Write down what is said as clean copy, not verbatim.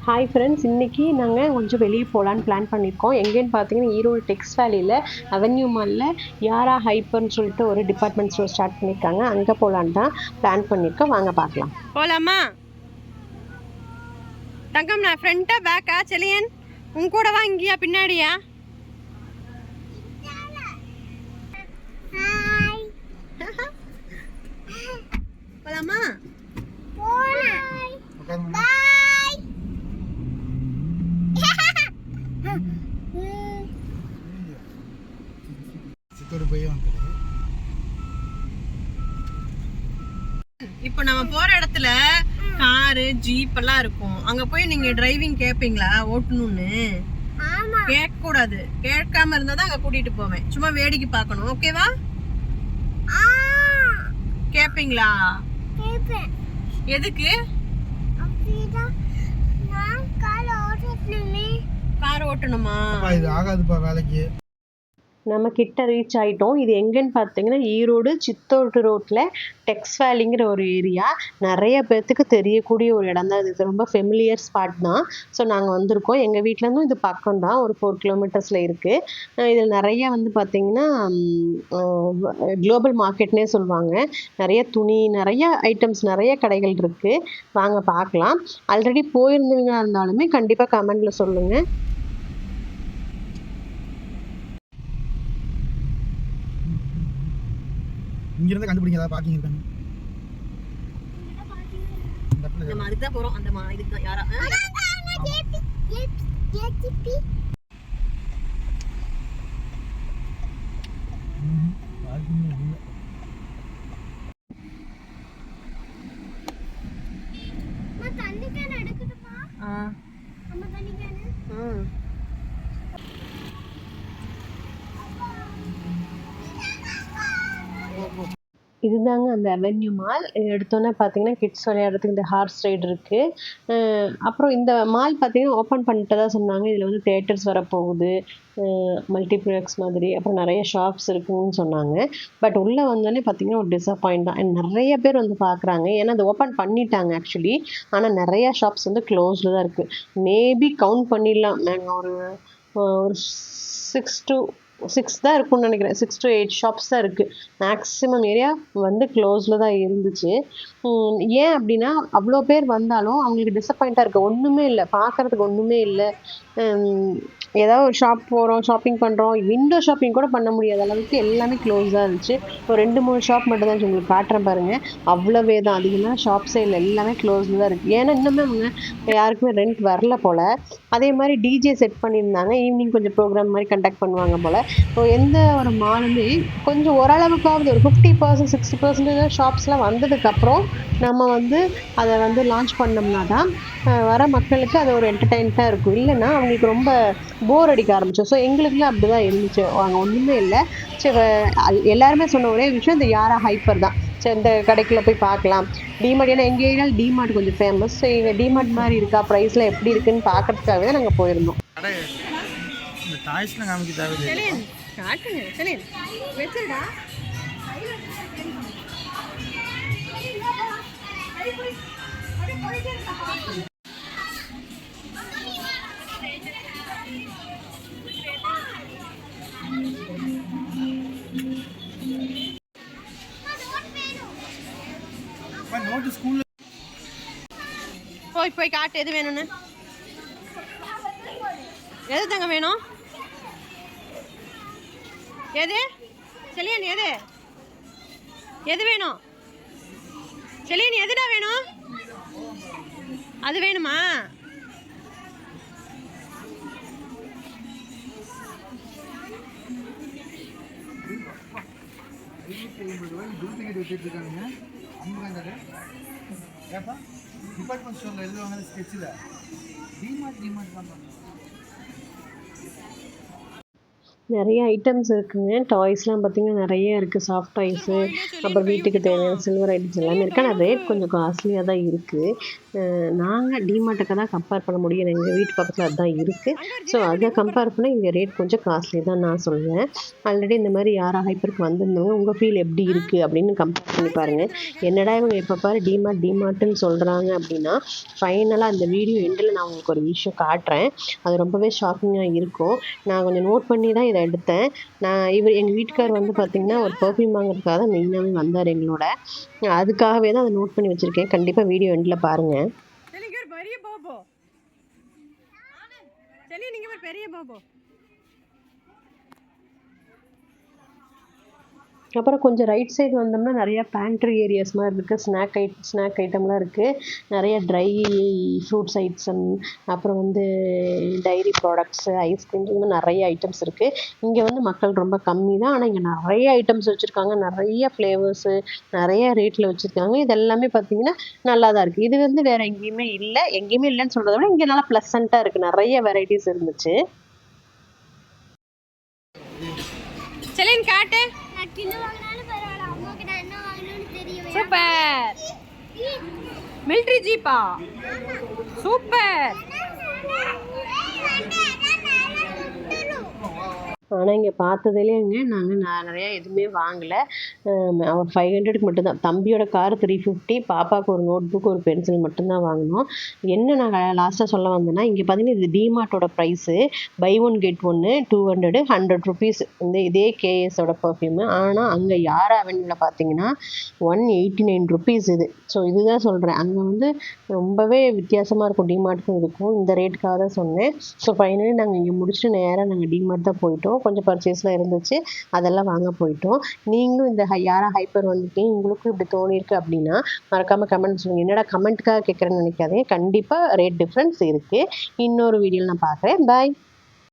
Hi friends, இன்றைக்கி நாங்கள் கொஞ்சம் வெளியே போகலான்னு பிளான் பண்ணியிருக்கோம். எங்கேன்னு பார்த்தீங்கன்னா ஈரோடு டெக்ஸ் வேலியில் அவென்யூ மாலில் யாரா ஹைப்பர்னு சொல்லிட்டு ஒரு டிபார்ட்மெண்ட் ஸ்டோர் ஸ்டார்ட் பண்ணியிருக்காங்க. அங்கே போகலான்னு தான் பிளான் பண்ணியிருக்கோம். வாங்க பார்க்கலாம். போகலாமா? தங்கம், நான் ஃப்ரண்ட்டா பேக்கா? செலியன் உன் கூட வா. இங்கேயா பின்னாடியா? போகலாமா? இப்போ நம்ம போற இடத்துல காரு ஜீப் எல்லாம் இருக்கும். அங்க போய் நீங்க டிரைவிங் கேப்பீங்களா? ஓட்டணும்னு கேட்க கூடாது. கேட்காம இருந்தா தான் அங்க கூட்டிட்டு போவேன். சும்மா வேடிக்கை பார்க்கணும். ஓகேவா? கேப்பீங்களா? எதுக்கு? கார் ஓட்டணுமா? இது ஆகாதுப்பா வேலைக்கு. நம்ம கிட்ட ரீச் ஆகிட்டோம். இது எங்கேன்னு பார்த்தீங்கன்னா ஈரோடு சித்தோடு ரோட்டில் டெக்ஸ் வேலிங்கிற ஒரு ஏரியா. நிறைய பேர்த்துக்கு தெரியக்கூடிய ஒரு இடம் தான் இது. ரொம்ப ஃபெமிலியர் ஸ்பாட் தான். ஸோ நாங்கள் வந்திருக்கோம். எங்கள் வீட்டிலேருந்தும் இது பக்கம் தான், ஒரு 4 கிலோமீட்டர்ஸில் இருக்குது. இதில் நிறைய வந்து பார்த்திங்கன்னா குளோபல் மார்க்கெட்னே சொல்லுவாங்க. நிறைய துணி, நிறைய ஐட்டம்ஸ், நிறைய கடைகள் இருக்குது. வாங்க பார்க்கலாம். ஆல்ரெடி போயிருந்தவங்க இருந்தாலுமே கண்டிப்பாக கமெண்டில் சொல்லுங்கள். இங்கிருந்து கண்டுபிடிங்க, ஏதாவது பார்க்கிங் இருக்காங்க. நம்ம அதுக்கு தான் போறோம். அந்த இதுக்கு தான் யாரா இதுதாங்க அந்த அவென்யூ மால். எடுத்தோன்னே பார்த்தீங்கன்னா கிட்ஸ் விளையாடுறதுக்கு இந்த ஹார்ஸ் ரைடு இருக்குது. அப்புறம் இந்த மால் பார்த்தீங்கன்னா ஓப்பன் பண்ணிட்டு தான் சொன்னாங்க. இதில் வந்து தேட்டர்ஸ் வரப்போகுது, மல்டிப்ளெக்ஸ் மாதிரி, அப்புறம் நிறைய ஷாப்ஸ் இருக்குன்னு சொன்னாங்க. பட் உள்ளே வந்தோடனே பார்த்தீங்கன்னா ஒரு டிசப்பாயிண்ட் தான். நிறைய பேர் வந்து பார்க்குறாங்க. ஏன்னா அது ஓப்பன் பண்ணிட்டாங்க ஆக்சுவலி. ஆனால் நிறையா ஷாப்ஸ் வந்து க்ளோஸில் தான் இருக்குது. மேபி கவுண்ட் பண்ணிடலாம். நாங்கள் ஒரு 6 தான் இருக்கும்னு நினைக்கிறேன். 6 to 8 ஷாப்ஸ் தான் இருக்குது. மேக்ஸிமம் ஏரியா வந்து க்ளோஸில் தான் இருந்துச்சு. ஏன் அப்படின்னா அவ்வளோ பேர் வந்தாலும் அவங்களுக்கு டிசப்பாயிண்ட்டாக இருக்குது. ஒன்றுமே இல்லை, பார்க்குறதுக்கு ஒன்றுமே இல்லை. ஏதாவது ஒரு ஷாப் போகிறோம், ஷாப்பிங் பண்ணுறோம், விண்டோ ஷாப்பிங் கூட பண்ண முடியாத அளவுக்கு எல்லாமே க்ளோஸாக இருந்துச்சு. ஒரு 2-3 ஷாப் மட்டும் தான் உங்களுக்கு காட்டுறேன் பாருங்கள். அவ்வளோவே தான், அதிகமாக ஷாப்ஸே இல்லை, எல்லாமே க்ளோஸில் தான் இருக்குது. ஏன்னா இன்னுமே அவங்க யாருக்குமே ரெண்ட் வரல போல். அதே மாதிரி டிஜே செட் பண்ணியிருந்தாங்க. ஈவினிங் கொஞ்சம் ப்ரோக்ராம் மாதிரி கண்டக்ட் பண்ணுவாங்க போல். ஸோ எந்த ஒரு மாலுமே கொஞ்சம் ஓரளவுக்காவது ஒரு 50% 60% ஷாப்ஸ்லாம் வந்ததுக்கப்புறம் நம்ம வந்து அதை வந்து லான்ச் பண்ணோம்னா தான் வர மக்களுக்கு அது ஒரு என்டர்டெயின்மெண்ட்டாக இருக்கும். இல்லைன்னா அவங்களுக்கு ரொம்ப போர் அடிக்க ஆரம்பிச்சோம். ஸோ எங்களுக்குலாம் அப்படி தான் இருந்துச்சு. அங்கே ஒன்றுமே இல்லை. சரி, எல்லாருமே சொன்ன ஒரே விஷயம் இந்த யாரா ஹைப்பர் தான். சரி, இந்த கடைக்குள்ளே போய் பார்க்கலாம். டிமார்ட், ஏன்னா எங்கள் ஏரியாவில் டிமார்ட் கொஞ்சம் ஃபேமஸ். ஸோ எங்கள் டிமார்ட் மாதிரி இருக்கா, ப்ரைஸ்லாம் எப்படி இருக்குன்னு பார்க்கறதுக்காகவே தான் நாங்கள் போயிருந்தோம். போய் காட்டு. எது வேணும்னு? எது தங்க வேணும்? எது செலியன்? எது வேணும் செலியன்? எதுடா வேணும்? அது வேணுமா? டிபார்ட்மெண்ட் ஸ்டோரில் எழுதுவாங்க ஸ்கெட்சில். டிமார்ட் தான். நிறைய ஐட்டம்ஸ் இருக்குங்க. டாய்ஸ்லாம் பார்த்தீங்கன்னா நிறைய இருக்குது. சாஃப்ட் டாய்ஸு, அப்புறம் வீட்டுக்கு தேவையான சில்வர் ஐட்டம்ஸ் எல்லாமே இருக்குது. ஆனால் ரேட் கொஞ்சம் காஸ்ட்லியாக தான் இருக்குது. நாங்கள் டிமார்ட்டுக்கு தான் கம்பேர் பண்ண முடியும். எங்கள் வீட்டு பக்கத்தில் அதுதான் இருக்குது. ஸோ அதை கம்பேர் பண்ணால் இங்கே ரேட் கொஞ்சம் காஸ்ட்லி தான் நான் சொல்லுவேன். ஆல்ரெடி இந்த மாதிரி யாரா ஹைப்பருக்கு வந்திருந்தவங்க உங்கள் ஃபீல் எப்படி இருக்குது அப்படின்னு கம்பேர் பண்ணி பாருங்கள். என்னடா இவங்க எப்போ பாரு டிமார்ட்டுன்னு சொல்கிறாங்க அப்படின்னா, ஃபைனலாக அந்த வீடியோ எண்டில் நான் உங்களுக்கு ஒரு விஷயம் காட்டுறேன். அது ரொம்பவே ஷாக்கிங்காக இருக்கும். நான் கொஞ்சம் நோட் பண்ணி தான் இதை எடுத்தேன். எங்கள் வீட்டுக்கார் வந்து பார்த்திங்கன்னா ஒரு பர்ஃப்யூம் வாங்குறதுக்காக தான் மெயினாகவே வந்தார் எங்களோட. அதுக்காகவே தான் அதை நோட் பண்ணி வச்சுருக்கேன். கண்டிப்பாக வீடியோ எண்டில் பாருங்கள். அப்புறம் கொஞ்சம் ரைட் சைடு வந்தோம்னா நிறையா பேண்ட்ரி ஏரியாஸ் மாதிரி இருக்குது. ஸ்நாக் ஐட்டம்லாம் இருக்குது. நிறைய ட்ரை ஃப்ரூட்ஸ் ஐட்டம், அப்புறம் வந்து டைரி ப்ராடக்ட்ஸு, ஐஸ்கிரீம்ஸ், இந்த மாதிரி நிறைய ஐட்டம்ஸ் இருக்குது. இங்கே வந்து மக்கள் ரொம்ப கம்மி தான். ஆனால் இங்கே நிறைய ஐட்டம்ஸ் வச்சுருக்காங்க. நிறைய ஃப்ளேவர்ஸு, நிறைய ரேட்டில் வச்சுருக்காங்க. இது எல்லாமே பார்த்திங்கன்னா நல்லா தான் இருக்குது. இது வந்து வேறு எங்கேயுமே இல்லைன்னு சொல்கிறத விட இங்கே நல்லா ப்ளசண்ட்டாக இருக்குது. நிறைய வெரைட்டிஸ் இருந்துச்சு. செலின் காட்டு. சூப்பர். மிலிட்டரி ஜீப்பா, சூப்பர். ஆனால் இங்கே பார்த்ததுலேங்க நாங்கள் நிறையா எதுவுமே வாங்கலை. அவர் 500க்கு மட்டும்தான். தம்பியோட கார் 350, பாப்பாவுக்கு ஒரு நோட் புக், ஒரு பென்சில் மட்டும்தான் வாங்கினோம். என்ன நாங்கள் லாஸ்ட்டாக சொல்ல வந்தேன்னா, இங்கே பார்த்தீங்கன்னா இது டிமார்ட்டோட ப்ரைஸு. பை ஒன் கெட் ஒன்று 200, 100 ருபீஸ் இதே கேஎஸோட பர்ஃப்யூமு. ஆனால் அங்கே யாரா அவென்யூவில் பார்த்தீங்கன்னா 189 ருபீஸ் இது. ஸோ இதுதான் சொல்கிறேன், அங்கே வந்து ரொம்பவே வித்தியாசமாக இருக்கும். டிமார்ட்டுக்கும் இருக்கும். இந்த ரேட்டுக்காக தான் சொன்னேன். ஸோ ஃபைனலி நாங்கள் இங்கே முடிச்சுட்டு நேராக நாங்கள் டிமார்ட் தான் போயிட்டோம். கொஞ்சம் பர்ச்சேஸ்லாம் இருந்துச்சு, அதெல்லாம் வாங்க போயிட்டோம். நீங்களும் இந்த யாரா ஹைப்பர் வந்துட்டீங்க, உங்களுக்கும் இப்படி தோணியிருக்கு அப்படின்னா மறக்காமல் கமெண்ட் சொல்லுங்கள். என்னடா கமெண்ட்டுக்காக கேட்குறேன்னு நினைக்காதீங்க. கண்டிப்பாக ரேட் டிஃப்ரென்ஸ் இருக்குது. இன்னொரு வீடியோவில் நான் பார்க்குறேன். பாய்.